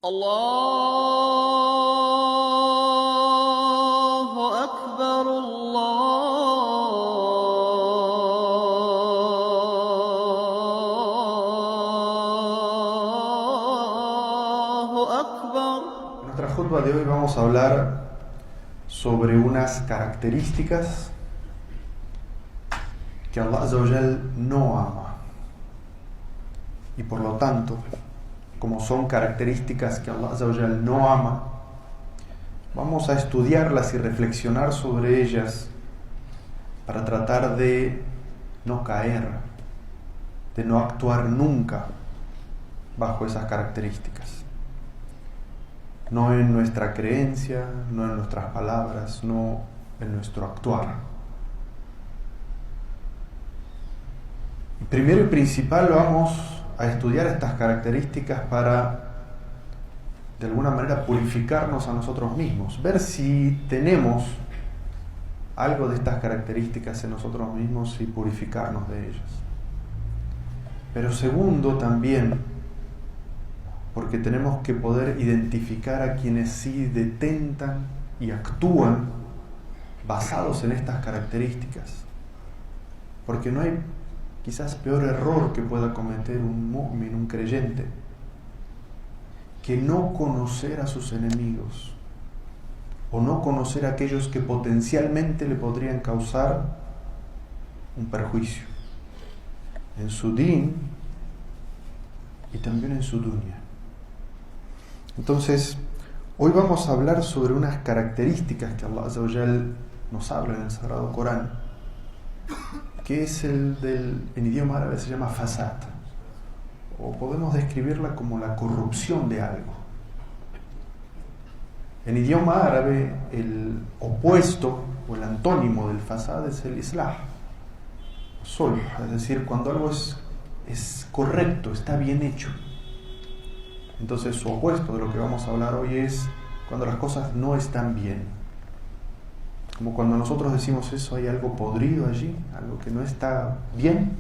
الله أكبر الله أكبر. En nuestra jutba de hoy vamos a hablar sobre unas características que Allah Azza wa Jal no ama. Y por lo tanto, como son características que Allah Azza wa Jal no ama, vamos a estudiarlas y reflexionar sobre ellas para tratar de no caer, de no actuar nunca bajo esas características. No en nuestra creencia, no en nuestras palabras, no en nuestro actuar. Primero y principal vamos a estudiar estas características para de alguna manera purificarnos a nosotros mismos, ver si tenemos algo de estas características en nosotros mismos y purificarnos de ellas. Pero segundo también, porque tenemos que poder identificar a quienes sí detentan y actúan basados en estas características, porque no hay quizás peor error que pueda cometer un mu'min, un creyente, que no conocer a sus enemigos o no conocer a aquellos que potencialmente le podrían causar un perjuicio en su din y también en su dunya. Entonces, hoy vamos a hablar sobre unas características que Allah Azza wa Jal nos habla en el Sagrado Corán, que es en idioma árabe se llama fasad, o podemos describirla como la corrupción de algo. En idioma árabe el opuesto o el antónimo del fasad es el islah, sulh, es decir, cuando algo es correcto, está bien hecho. Entonces su opuesto de lo que vamos a hablar hoy es cuando las cosas no están bien. Como cuando nosotros decimos eso, hay algo podrido allí, algo que no está bien.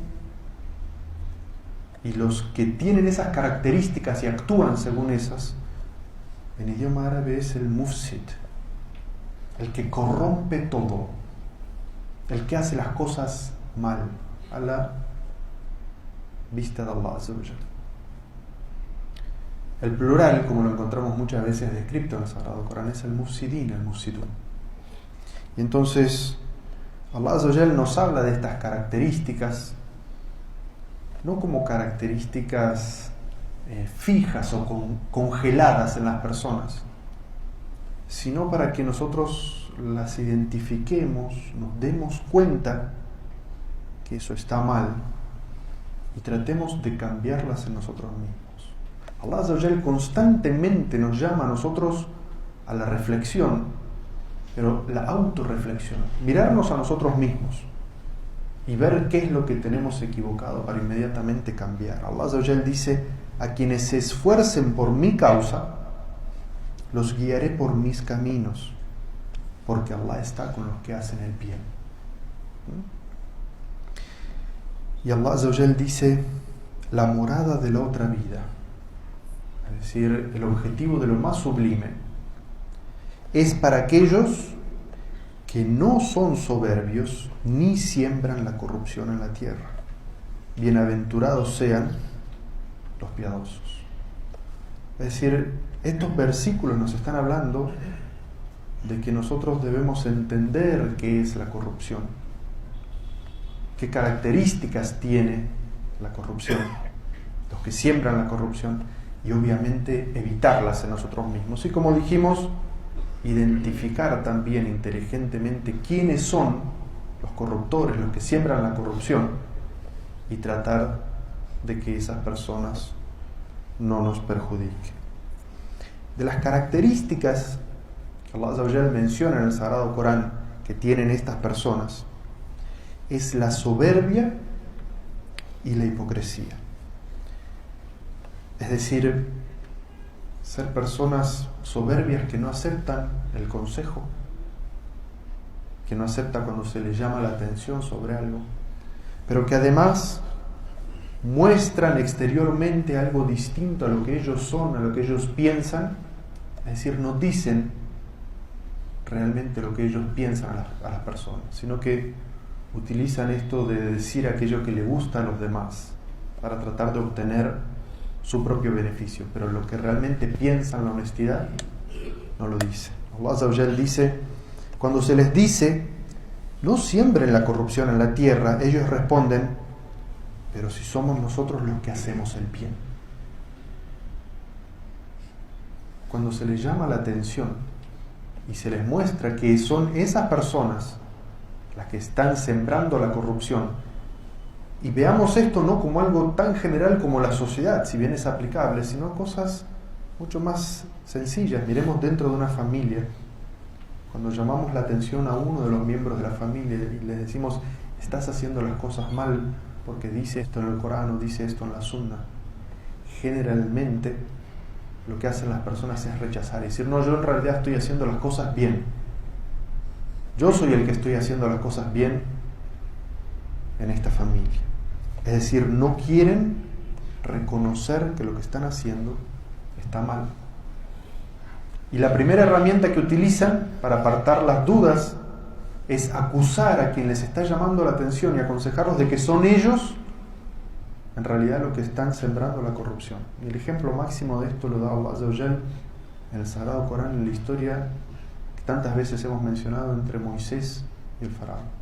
Y los que tienen esas características y actúan según esas, en idioma árabe es el mufsid, el que corrompe todo, el que hace las cosas mal, a la vista de Allah Azza wa Jal. El plural, como lo encontramos muchas veces descrito en el Sagrado Corán, es el mufsidin, el mufsidun. Y entonces Allah Azza wa Jal nos habla de estas características no como características fijas o congeladas en las personas, sino para que nosotros las identifiquemos, nos demos cuenta que eso está mal y tratemos de cambiarlas en nosotros mismos. Allah Azza wa Jal constantemente nos llama a nosotros a la reflexión, pero la autorreflexión, mirarnos a nosotros mismos y ver qué es lo que tenemos equivocado para inmediatamente cambiar. Allah Azza wa Jal dice: a quienes se esfuercen por mi causa, los guiaré por mis caminos, porque Allah está con los que hacen el bien. Y Allah Azza wa Jal dice: la morada de la otra vida, es decir, el objetivo de lo más sublime, es para aquellos que no son soberbios ni siembran la corrupción en la tierra. Bienaventurados sean los piadosos. Es decir, estos versículos nos están hablando de que nosotros debemos entender qué es la corrupción, qué características tiene la corrupción, los que siembran la corrupción, y obviamente evitarlas en nosotros mismos. Y como dijimos, identificar también inteligentemente quiénes son los corruptores, los que siembran la corrupción, y tratar de que esas personas no nos perjudiquen. De las características que Allah Azza wa Jal menciona en el Sagrado Corán que tienen estas personas es la soberbia y la hipocresía. Es decir, ser personas soberbias que no aceptan el consejo, que no aceptan cuando se les llama la atención sobre algo, pero que además muestran exteriormente algo distinto a lo que ellos son, a lo que ellos piensan, es decir, no dicen realmente lo que ellos piensan a las personas, sino que utilizan esto de decir aquello que le gusta a los demás para tratar de obtener su propio beneficio, pero lo que realmente piensan, la honestidad, no lo dicen. Allah Azza wa Jal dice: cuando se les dice no siembren la corrupción en la tierra, ellos responden: pero si somos nosotros los que hacemos el bien. Cuando se les llama la atención y se les muestra que son esas personas las que están sembrando la corrupción, y veamos esto no como algo tan general como la sociedad, si bien es aplicable, sino cosas mucho más sencillas. Miremos dentro de una familia, cuando llamamos la atención a uno de los miembros de la familia y les decimos: estás haciendo las cosas mal porque dice esto en el Corán o dice esto en la Sunna, generalmente lo que hacen las personas es rechazar y decir: no, yo en realidad estoy haciendo las cosas bien, yo soy el que estoy haciendo las cosas bien en esta familia. Es decir, no quieren reconocer que lo que están haciendo está mal. Y la primera herramienta que utilizan para apartar las dudas es acusar a quien les está llamando la atención y aconsejarlos de que son ellos en realidad los que están sembrando la corrupción. Y el ejemplo máximo de esto lo da Allah Azza wa Jal en el Sagrado Corán, en la historia que tantas veces hemos mencionado entre Moisés y el faraón.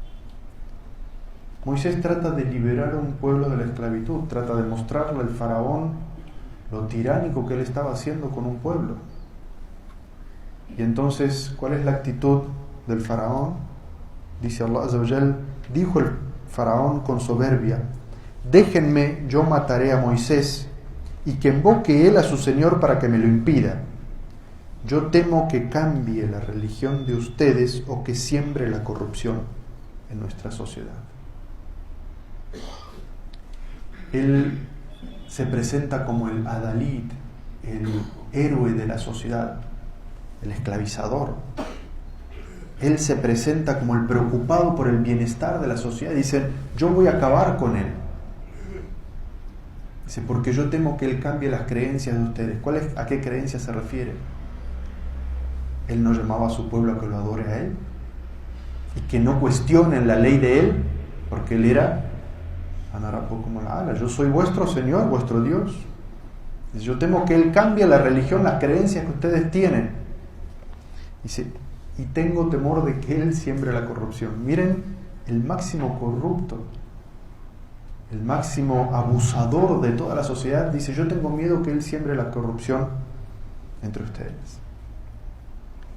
Moisés trata de liberar a un pueblo de la esclavitud, trata de mostrarle al faraón lo tiránico que él estaba haciendo con un pueblo. Y entonces, ¿cuál es la actitud del faraón? Dice Allah Azza wa Jal: dijo el faraón con soberbia: déjenme, yo mataré a Moisés y que invoque él a su Señor para que me lo impida. Yo temo que cambie la religión de ustedes o que siembre la corrupción en nuestra sociedad. Él se presenta como el adalid, el héroe de la sociedad, el esclavizador. Él se presenta como el preocupado por el bienestar de la sociedad. Dicen: yo voy a acabar con él. Dice: porque yo temo que él cambie las creencias de ustedes. ¿A qué creencias se refiere? Él no llamaba a su pueblo a que lo adore a él y que no cuestionen la ley de él, porque él era como la ala, yo soy vuestro Señor, vuestro Dios. Dice: yo temo que él cambie la religión, las creencias que ustedes tienen. Dice: y tengo temor de que él siembre la corrupción. Miren, el máximo corrupto, el máximo abusador de toda la sociedad, dice: yo tengo miedo que él siembre la corrupción entre ustedes.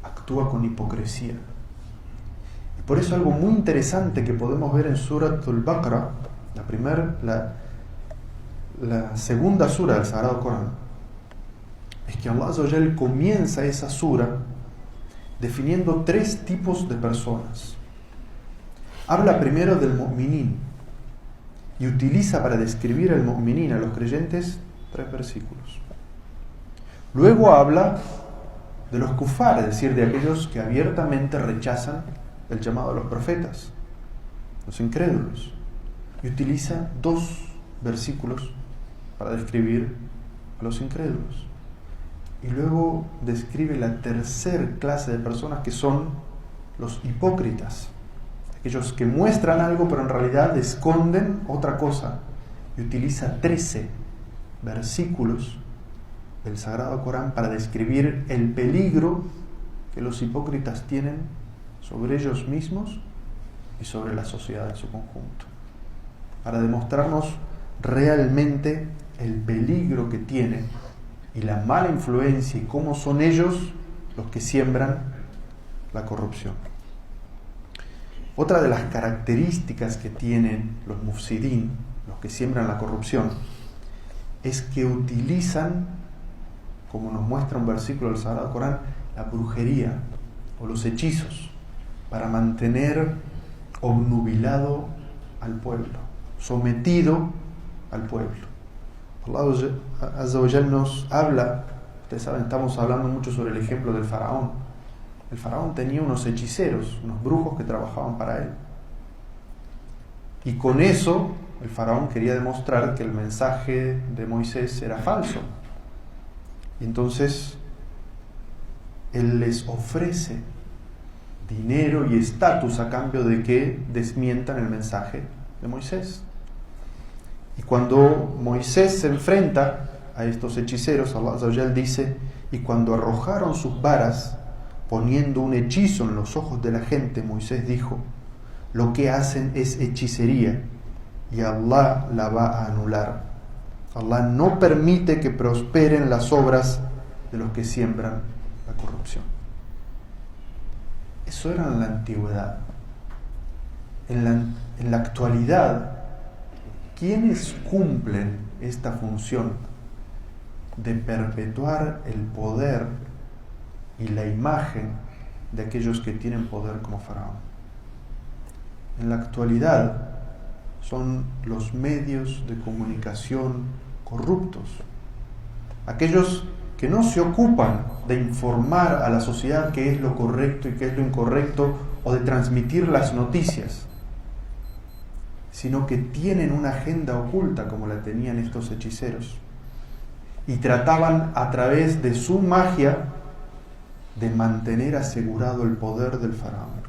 Actúa con hipocresía. Y por eso algo muy interesante que podemos ver en Surat al-Baqarah, la segunda sura del Sagrado Corán, es que Allah Azza wa Jal comienza esa sura definiendo 3 tipos de personas. Habla primero del mu'minin y utiliza para describir al mu'minin, a los creyentes, 3 versículos. Luego habla de los kufar, es decir, de aquellos que abiertamente rechazan el llamado a los profetas, los incrédulos, y utiliza 2 versículos para describir a los incrédulos. Y luego describe la tercera clase de personas, que son los hipócritas, aquellos que muestran algo pero en realidad esconden otra cosa, y utiliza 13 versículos del Sagrado Corán para describir el peligro que los hipócritas tienen sobre ellos mismos y sobre la sociedad en su conjunto, para demostrarnos realmente el peligro que tiene y la mala influencia y cómo son ellos los que siembran la corrupción. Otra de las características que tienen los mufsidín, los que siembran la corrupción, es que utilizan, como nos muestra un versículo del Sagrado Corán, la brujería o los hechizos para mantener obnubilado al pueblo, sometido al pueblo. Allah Azza wa Jal nos habla, ustedes saben, estamos hablando mucho sobre el ejemplo del faraón. El faraón tenía unos hechiceros, unos brujos que trabajaban para él. Y con eso el faraón quería demostrar que el mensaje de Moisés era falso. Y entonces él les ofrece dinero y estatus a cambio de que desmientan el mensaje de Moisés. Y cuando Moisés se enfrenta a estos hechiceros, Allah Azza wa Jal dice: y cuando arrojaron sus varas poniendo un hechizo en los ojos de la gente, Moisés dijo: lo que hacen es hechicería y Allah la va a anular. Allah no permite que prosperen las obras de los que siembran la corrupción. Eso era en la antigüedad. En la actualidad, ¿quiénes cumplen esta función de perpetuar el poder y la imagen de aquellos que tienen poder como faraón? En la actualidad son los medios de comunicación corruptos, aquellos que no se ocupan de informar a la sociedad qué es lo correcto y qué es lo incorrecto, o de transmitir las noticias, sino que tienen una agenda oculta como la tenían estos hechiceros, y trataban a través de su magia de mantener asegurado el poder del faraón.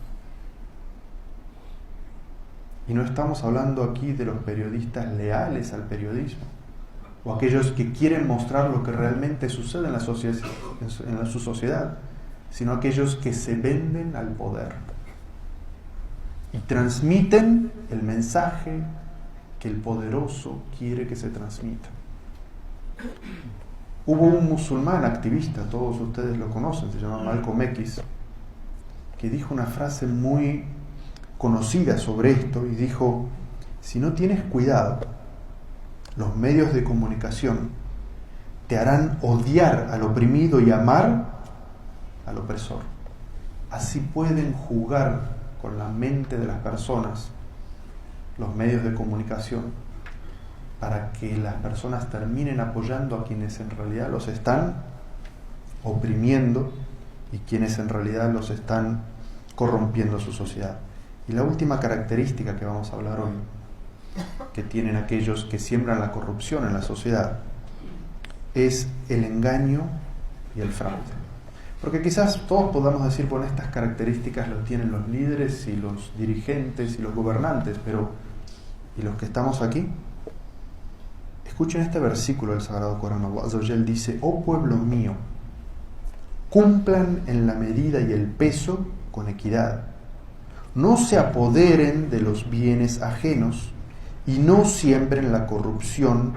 Y no estamos hablando aquí de los periodistas leales al periodismo, o aquellos que quieren mostrar lo que realmente sucede en su sociedad, sino aquellos que se venden al poder y transmiten el mensaje que el poderoso quiere que se transmita. Hubo un musulmán activista, todos ustedes lo conocen, se llama Malcolm X, que dijo una frase muy conocida sobre esto, y dijo: si no tienes cuidado, los medios de comunicación te harán odiar al oprimido y amar al opresor. Así pueden jugar con la mente de las personas los medios de comunicación, para que las personas terminen apoyando a quienes en realidad los están oprimiendo y quienes en realidad los están corrompiendo su sociedad. Y la última característica que vamos a hablar hoy, que tienen aquellos que siembran la corrupción en la sociedad, es el engaño y el fraude. Porque quizás todos podamos decir: bueno, estas características las tienen los líderes y los dirigentes y los gobernantes, pero ¿y los que estamos aquí? Escuchen este versículo del Sagrado Corán. Allah Azza wa Jal dice: oh pueblo mío, cumplan en la medida y el peso con equidad, no se apoderen de los bienes ajenos y no siembren la corrupción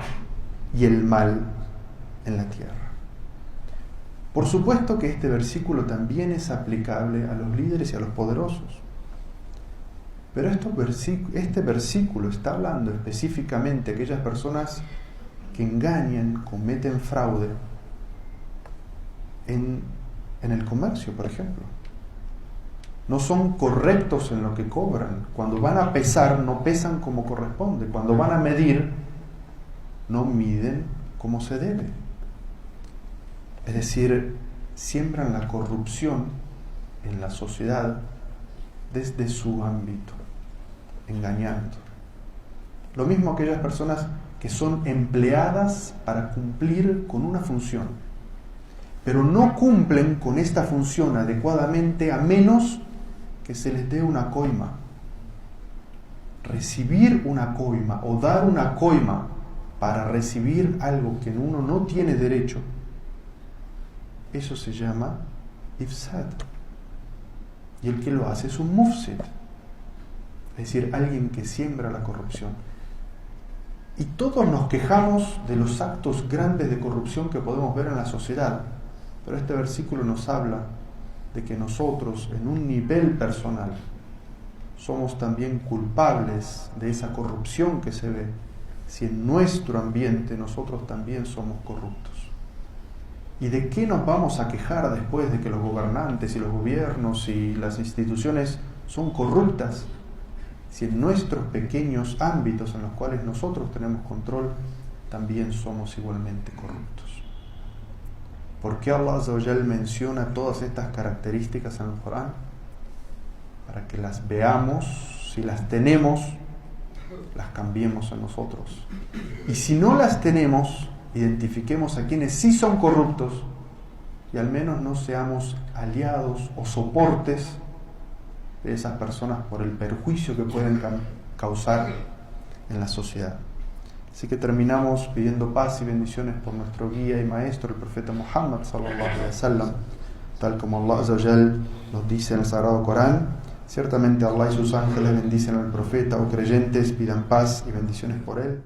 y el mal en la tierra. Por supuesto que este versículo también es aplicable a los líderes y a los poderosos, pero este versículo está hablando específicamente de aquellas personas que engañan, cometen fraude en el comercio, por ejemplo. No son correctos en lo que cobran. Cuando van a pesar, no pesan como corresponde. Cuando van a medir, no miden como se debe. Es decir, siembran la corrupción en la sociedad desde su ámbito, engañando. Lo mismo aquellas personas que son empleadas para cumplir con una función, pero no cumplen con esta función adecuadamente a menos que se les dé una coima. Recibir una coima o dar una coima para recibir algo que uno no tiene derecho, eso se llama ifsad. Y el que lo hace es un mufsid, es decir, alguien que siembra la corrupción. Y todos nos quejamos de los actos grandes de corrupción que podemos ver en la sociedad, pero este versículo nos habla de que nosotros, en un nivel personal, somos también culpables de esa corrupción que se ve, si en nuestro ambiente nosotros también somos corruptos. ¿Y de qué nos vamos a quejar después de que los gobernantes y los gobiernos y las instituciones son corruptas, si en nuestros pequeños ámbitos en los cuales nosotros tenemos control también somos igualmente corruptos? ¿Por qué Allah Azza wa Jal menciona todas estas características en el Corán? Para que las veamos, si las tenemos, las cambiemos en nosotros. Y si no las tenemos, identifiquemos a quienes sí son corruptos y al menos no seamos aliados o soportes de esas personas por el perjuicio que pueden causar en la sociedad. Así que terminamos pidiendo paz y bendiciones por nuestro guía y maestro, el profeta Muhammad sallallahu alaihi wasallam, tal como Allah Azza wa Jal nos dice en el Sagrado Corán: ciertamente Allah y sus ángeles bendicen al profeta, o creyentes, pidan paz y bendiciones por él.